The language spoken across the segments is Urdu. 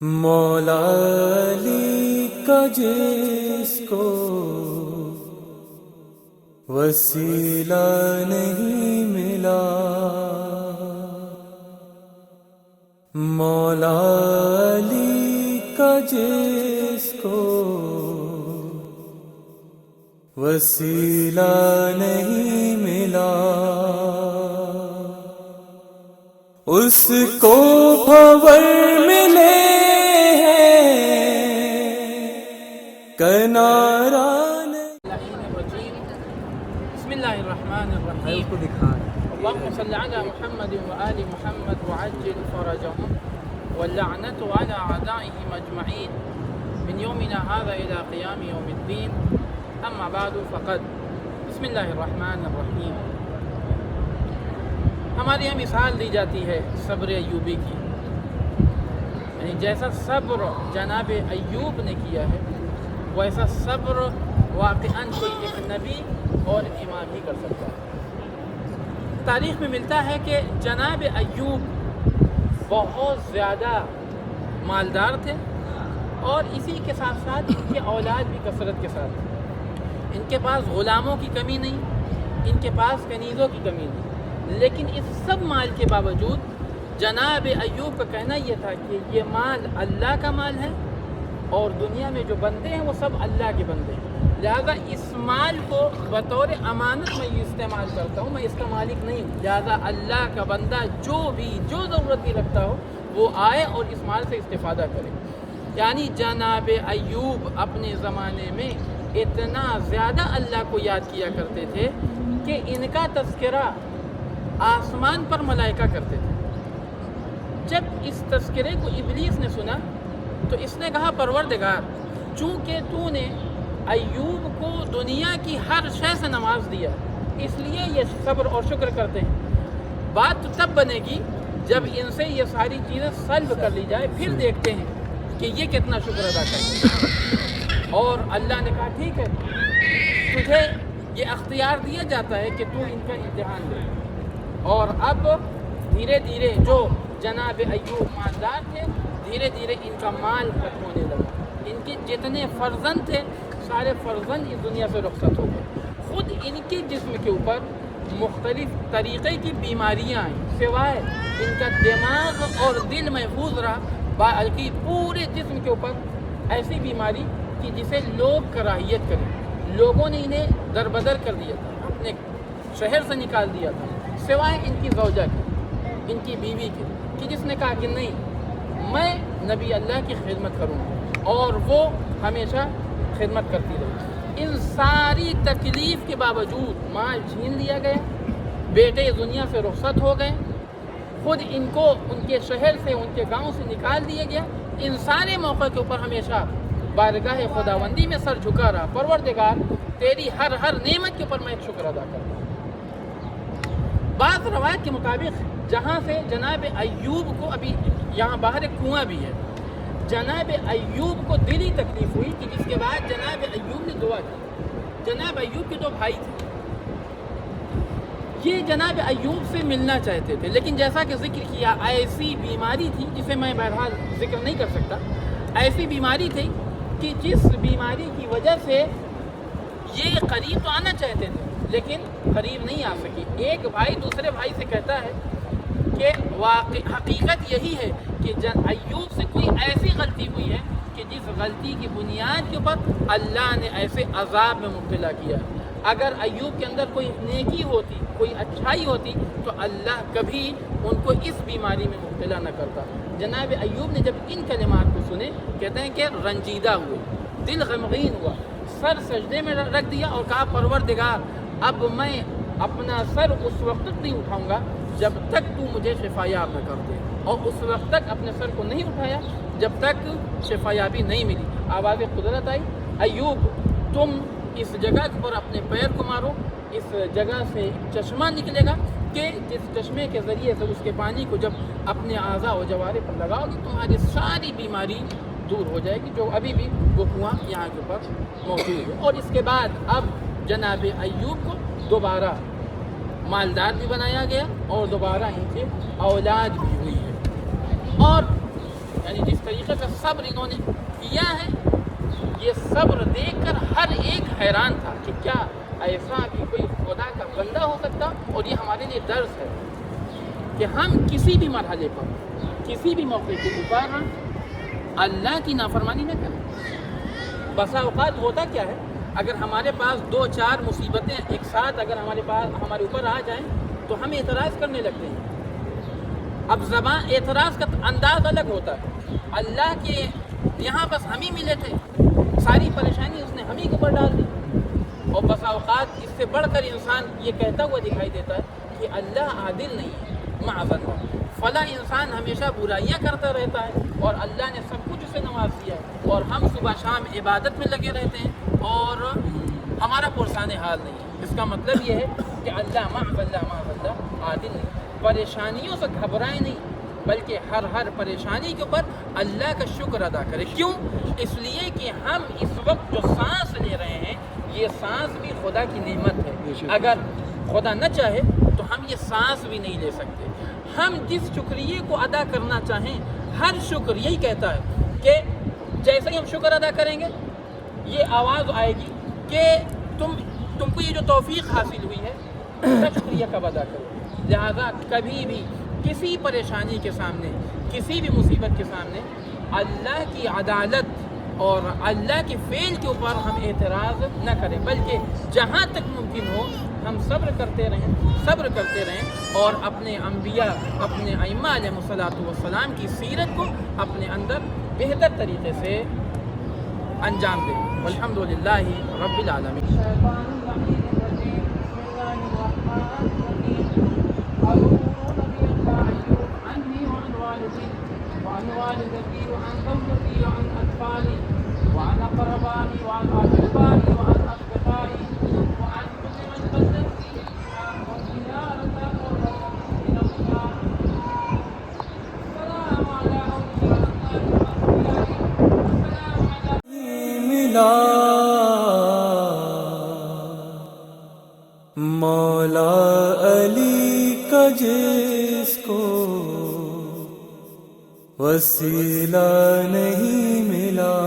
مولا علی کا جس کو وسیلہ نہیں ملا، مولا علی کا جس کو وسیلہ نہیں ملا، اس کو بھور ملے کناران۔ بسم اللہ الرحمن الرحیم، اللهم صل على محمد وآل محمد وعجل فرجهم واللعنة على أعدائهم أجمعين من يومنا هذا إلى قيام يوم الدين، أما بعد فقد بسم اللہ الرحمن الرحیم۔ ہمارے یہاں مثال دی جاتی ہے صبر ایوبی کی، یعنی جیسا صبر جناب ایوب نے کیا ہے ویسا صبر واقعاً کوئی ایک نبی اور امام ہی کر سکتا ہے۔ تاریخ میں ملتا ہے کہ جناب ایوب بہت زیادہ مالدار تھے اور اسی کے ساتھ ساتھ ان کے اولاد بھی کثرت کے ساتھ تھے۔ ان کے پاس غلاموں کی کمی نہیں، ان کے پاس کنیزوں کی کمی نہیں، لیکن اس سب مال کے باوجود جناب ایوب کا کہنا یہ تھا کہ یہ مال اللہ کا مال ہے اور دنیا میں جو بندے ہیں وہ سب اللہ کے بندے ہیں، لہذا اس مال کو بطور امانت میں یہ استعمال کرتا ہوں، میں اس کا مالک نہیں ہوں، لہذا اللہ کا بندہ جو ضرورت بھی رکھتا ہو وہ آئے اور اس مال سے استفادہ کرے۔ یعنی جناب ایوب اپنے زمانے میں اتنا زیادہ اللہ کو یاد کیا کرتے تھے کہ ان کا تذکرہ آسمان پر ملائکہ کرتے تھے۔ جب اس تذکرے کو ابلیس نے سنا تو اس نے کہا پروردگار، چونکہ تو نے ایوب کو دنیا کی ہر شے سے نواز دیا اس لیے یہ صبر اور شکر کرتے ہیں، بات تو تب بنے گی جب ان سے یہ ساری چیزیں سلب کر لی جائے، پھر دیکھتے ہیں کہ یہ کتنا شکر ادا کرتے۔ اور اللہ نے کہا ٹھیک ہے، تجھے یہ اختیار دیا جاتا ہے کہ تو ان کا امتحان لے۔ اور اب دھیرے دھیرے جو جناب ایوب مالدار تھے، دھیرے دھیرے ان کا مال ختم ہونے لگا، ان کے جتنے فرزند تھے سارے فرزند اس دنیا سے رخصت ہو گئے، خود ان کے جسم کے اوپر مختلف طریقے کی بیماریاں آئیں، سوائے ان کا دماغ اور دل محفوظ رہا، بلکہ پورے جسم کے اوپر ایسی بیماری کہ جسے لوگ کراہیت کریں، لوگوں نے انہیں دربدر کر دیا تھا، اپنے شہر سے نکال دیا تھا، سوائے ان کی زوجہ کی، ان کی بیوی کی، کہ جس نے کہا کہ نہیں میں نبی اللہ کی خدمت کروں گا، اور وہ ہمیشہ خدمت کرتی رہی۔ ان ساری تکلیف کے باوجود مال چھین لیا گیا، بیٹے دنیا سے رخصت ہو گئے، خود ان کو ان کے شہر سے ان کے گاؤں سے نکال دیا گیا، ان سارے موقع کے اوپر ہمیشہ بارگاہ خداوندی میں سر جھکا رہا، پروردگار تیری ہر نعمت کے اوپر میں ایک شکر ادا کرتا ہوں۔ بعض روایت کے مطابق جہاں سے جناب ایوب کو، ابھی یہاں باہر ایک کنواں بھی ہے، جناب ایوب کو دلی تکلیف ہوئی کہ جس کے بعد جناب ایوب نے دعا کی۔ جناب ایوب کے دو بھائی تھے، یہ جناب ایوب سے ملنا چاہتے تھے، لیکن جیسا کہ ذکر کیا ایسی بیماری تھی جسے میں بہرحال ذکر نہیں کر سکتا، ایسی بیماری تھی کہ جس بیماری کی وجہ سے یہ قریب تو آنا چاہتے تھے لیکن قریب نہیں آ سکی۔ ایک بھائی دوسرے بھائی سے کہتا ہے کہ حقیقت یہی ہے کہ ایوب سے کوئی ایسی غلطی ہوئی ہے کہ جس غلطی کی بنیاد کے اوپر اللہ نے ایسے عذاب میں مبتلا کیا۔ اگر ایوب کے اندر کوئی نیکی ہوتی، کوئی اچھائی ہوتی تو اللہ کبھی ان کو اس بیماری میں مبتلا نہ کرتا۔ جناب ایوب نے جب ان کلمات کو سنے، کہتے ہیں کہ رنجیدہ ہوئے، دل غمگین ہوا، سر سجدے میں رکھ دیا اور کہا پروردگار اب میں اپنا سر اس وقت تک نہیں اٹھاؤں گا جب تک تو مجھے شفایاب نہ کر دے، اور اس وقت تک اپنے سر کو نہیں اٹھایا جب تک شفایابی نہیں ملی۔ آواز قدرت آئی، ایوب تم اس جگہ پر اپنے پیر کو مارو، اس جگہ سے چشمہ نکلے گا کہ جس چشمے کے ذریعے سے اس کے پانی کو جب اپنے اعضاء و جوارے پر لگاؤ گے تمہاری ساری بیماری دور ہو جائے گی، جو ابھی بھی وہ کنواں یہاں کے اوپر موجود ہے۔ اور اس کے بعد اب جناب ایوب کو دوبارہ مالدار بھی بنایا گیا اور دوبارہ ان سے اولاد بھی ہوئی ہے۔ اور یعنی جس طریقے سے صبر انہوں نے کیا ہے، یہ صبر دیکھ کر ہر ایک حیران تھا کہ کیا ایسا بھی کوئی خدا کا بندہ ہو سکتا. اور یہ ہمارے لیے درس ہے کہ ہم کسی بھی مرحلے پر، کسی بھی موقع کے اوپر اللہ کی نافرمانی نہ کریں. بسا اوقات ہوتا کیا ہے، اگر ہمارے پاس 2-4 مصیبتیں ایک ساتھ اگر ہمارے اوپر آ جائیں تو ہم اعتراض کرنے لگتے ہیں. اب زبان اعتراض کا انداز الگ ہوتا ہے. اللہ کے یہاں بس ہم ہی ملے تھے، ساری پریشانی اس نے ہم ہی کے اوپر ڈال دی. اور بسا اوقات اس سے بڑھ کر انسان یہ کہتا ہوا دکھائی دیتا ہے کہ اللہ عادل نہیں ہے، معاذ اللہ، فلاں انسان ہمیشہ برائیاں کرتا رہتا ہے اور اللہ نے سب کچھ اسے نواز دیا ہے، اور ہم صبح شام عبادت میں لگے رہتے ہیں اور ہمارا پرسان حال نہیں ہے. اس کا مطلب یہ ہے کہ اللہ معاذ اللہ عادل نہیں. پریشانیوں سے گھبرائیں نہیں، بلکہ ہر پریشانی کے اوپر اللہ کا شکر ادا کرے. کیوں؟ اس لیے کہ ہم اس وقت جو سانس لے رہے ہیں یہ سانس بھی خدا کی نعمت ہے. اگر خدا نہ چاہے تو ہم یہ سانس بھی نہیں لے سکتے. ہم جس شکریہ کو ادا کرنا چاہیں، ہر شکر یہی کہتا ہے کہ جیسے ہی ہم شکر ادا کریں گے یہ آواز آئے گی کہ تم کو یہ جو توفیق حاصل ہوئی ہے اس کا شکریہ کب ادا کرو. لہذا کبھی بھی کسی پریشانی کے سامنے، کسی بھی مصیبت کے سامنے اللہ کی عدالت اور اللہ کے فعل کے اوپر ہم اعتراض نہ کریں، بلکہ جہاں تک ممکن ہو ہم صبر کرتے رہیں اور اپنے انبیاء، اپنے ائمہ علیہ السلام کی سیرت کو اپنے اندر بہتر طریقے سے انجام دیں. الحمدللہ رب العالمین. وعن والدتي وعن زوجتي وعن أطفالي وعن أقربائي وعن أحبائي وعن أصدقائي وعن كل من قدمت وزيارة قربة من الله. السلام على أولياء الله وأصفيائه. السلام على ملا مولا علی کا جس کو وسیلہ نہیں ملا،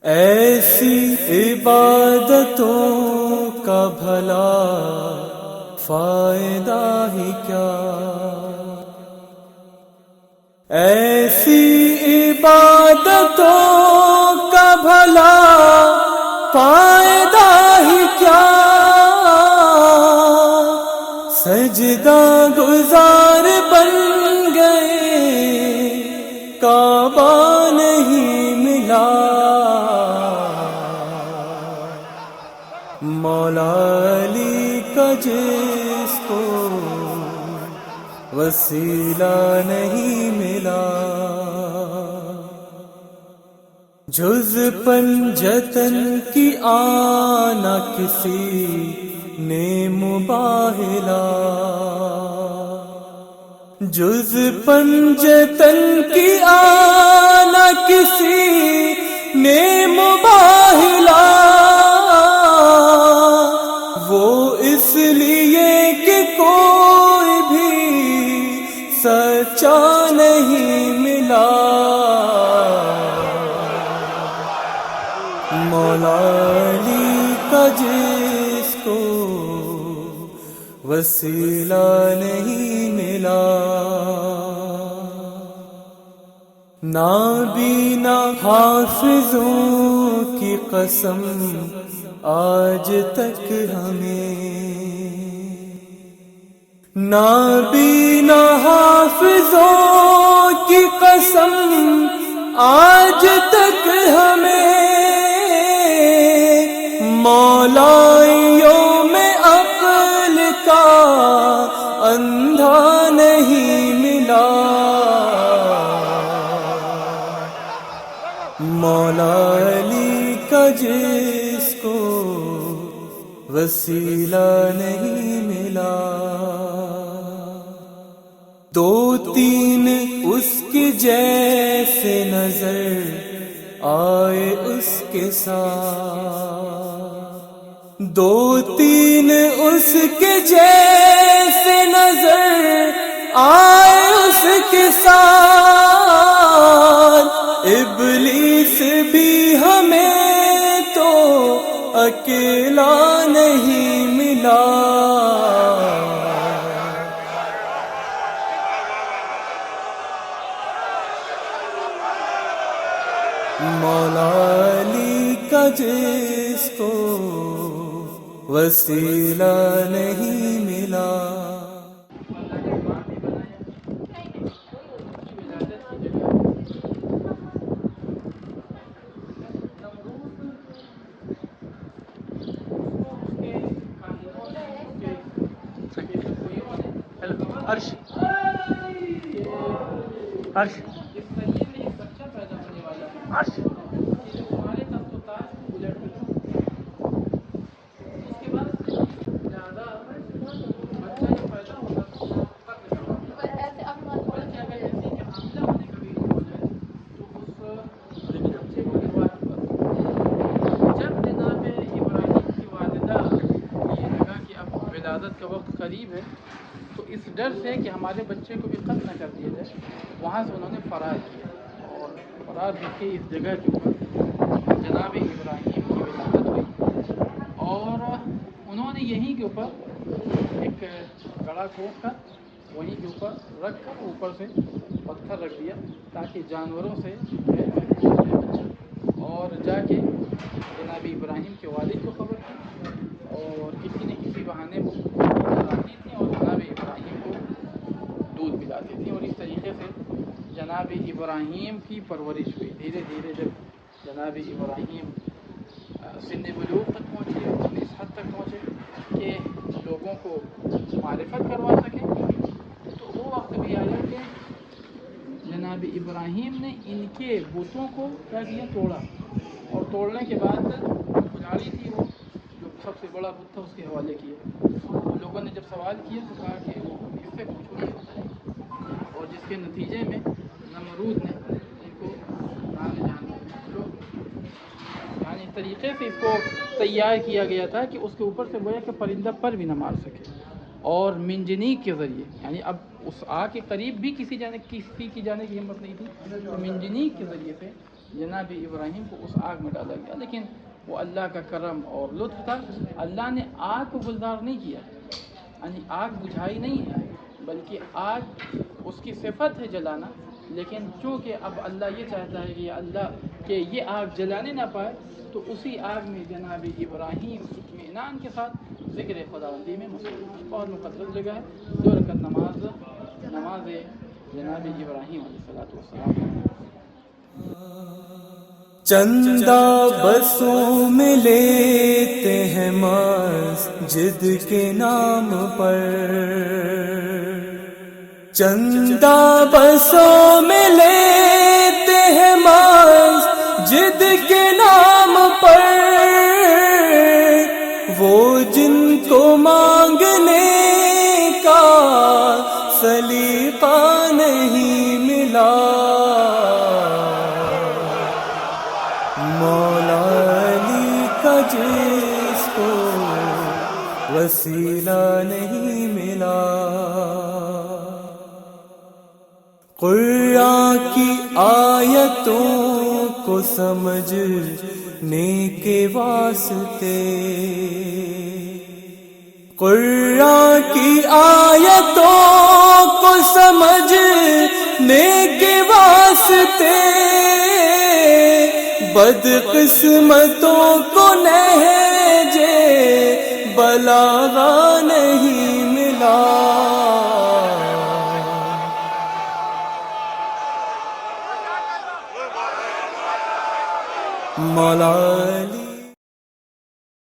ایسی عبادتوں کا بھلا فائدہ ہی کیا، ایسی عبادتوں کا بھلا فائدہ ہی کیا، سجدہ گزار بن گئے کعبہ نہیں ملا. مولا علی کا جس کو وسیلہ نہیں ملا، جز پنجتن کی آنا کسی نے مباہلا، جز پنجتن کی آنا کسی نے مباہلا، وہ اس لیے کہ کوئی بھی سچا نہیں ملا. مولا علی کا جس کو وسیلہ نہیں ملا، نابینا حافظوں کی قسم آج تک ہمیں، نابینا حافظوں کی قسم آج تک ہمیں، مولائیوں میں عقل کا اندھا نہیں ملا. مولا علی کا جس کو وسیلہ نہیں ملا، 2-3 اس کے جیسے نظر آئے اس کے ساتھ، 2-3 اس کے جیسے نظر آئے مولا علی کا جس کو وسیلہ نہیں ملا. عرش عرش اس طریقے سے ایک بچہ پیدا ہونے والا ہے عرش کہ جو ہمارے تخت و تاج کو الٹ کر اس کے بعد زیادہ بچہ جو پیدا ہوگا قتل کا بلکہ اگر ایسے کہ حاملہ ہونے کا بھی ہو جائے تو اس بچے کو گروا چکا. جب جناب ابراہیم کی والدہ یہ لگا کہ اب ولادت کا وقت قریب ہے تو اس ڈر سے کہ ہمارے بچے کو بھی قتل نہ کر دیا جائے وہاں سے انہوں نے فرار کیا اور فرار کر کے اس جگہ کے اوپر جناب ابراہیم کی ولادت ہوئی اور انہوں نے یہیں کے اوپر ایک گڑھا کھود کر وہیں کے اوپر رکھ کر اوپر سے پتھر رکھ دیا تاکہ جانوروں سے محفوظ رہے بچہ. اور جا کے جناب ابراہیم کے والد کو خبر کی اور کسی نہ کسی بہانے وہ آتی تھیں اور جناب ابراہیم کو دودھ پلاتی تھیں اور اس طریقے سے جناب ابراہیم کی پرورش ہوئی. دھیرے دھیرے جب جناب ابراہیم سن بلوغ تک پہنچے اور اس حد تک پہنچے کہ لوگوں کو معرفت کروا سکیں تو وہ وقت بھی آیا کہ جناب ابراہیم نے ان کے بتوں کو کیا کیا توڑا اور توڑنے کے بعد کھلاڑی تھی وہ جو سب سے بڑا بت تھا اس کے حوالے کیا. لوگوں نے جب سوال کیا تو کہا کہ وہ اس سے پوچھو یہ ہوتا ہے اور جس کے نتیجے میں نمرود نے ان کو نام جہنم یعنی اس طریقے سے اس کو تیار کیا گیا تھا کہ اس کے اوپر سے گویا کہ پرندہ پر بھی نہ مار سکے. اور منجنیق کے ذریعے یعنی اب اس آگ کے قریب بھی کسی کی جانے کی ہمت نہیں تھی تو منجنیق کے ذریعے سے جناب ابراہیم کو اس آگ میں ڈالا گیا. لیکن وہ اللہ کا کرم اور لطف تھا. اللہ نے آگ کو گلزار نہیں کیا یعنی آگ بجھائی نہیں ہے بلکہ آگ اس کی صفت ہے جلانا. لیکن چونکہ اب اللہ یہ چاہتا ہے کہ یہ آگ جلانے نہ پائے تو اسی آگ میں جناب ابراہیم اطمینان کے ساتھ ذکر خداوندی میں مصروف. بہت مقدس جگہ ہے. 2 رکعت نماز جناب ابراہیم علیہ السلام. چندہ بسوں میں لیتے ہیں مسجد کے نام پر. چندہ بسوں میں لیتے ہیں مسجد کے نام پر. وہ جن کو مانگنے کا سلیقہ نہیں ملا مولا علی کا جس کو وسیلہ نہیں ملا. قرآن کی آیتوں کو سمجھنے کے واسطے قرآن کی آیتوں کو سمجھنے کے واسطے بدقسمتوں کو نہج بلاغہ نہیں ملا. مولا علی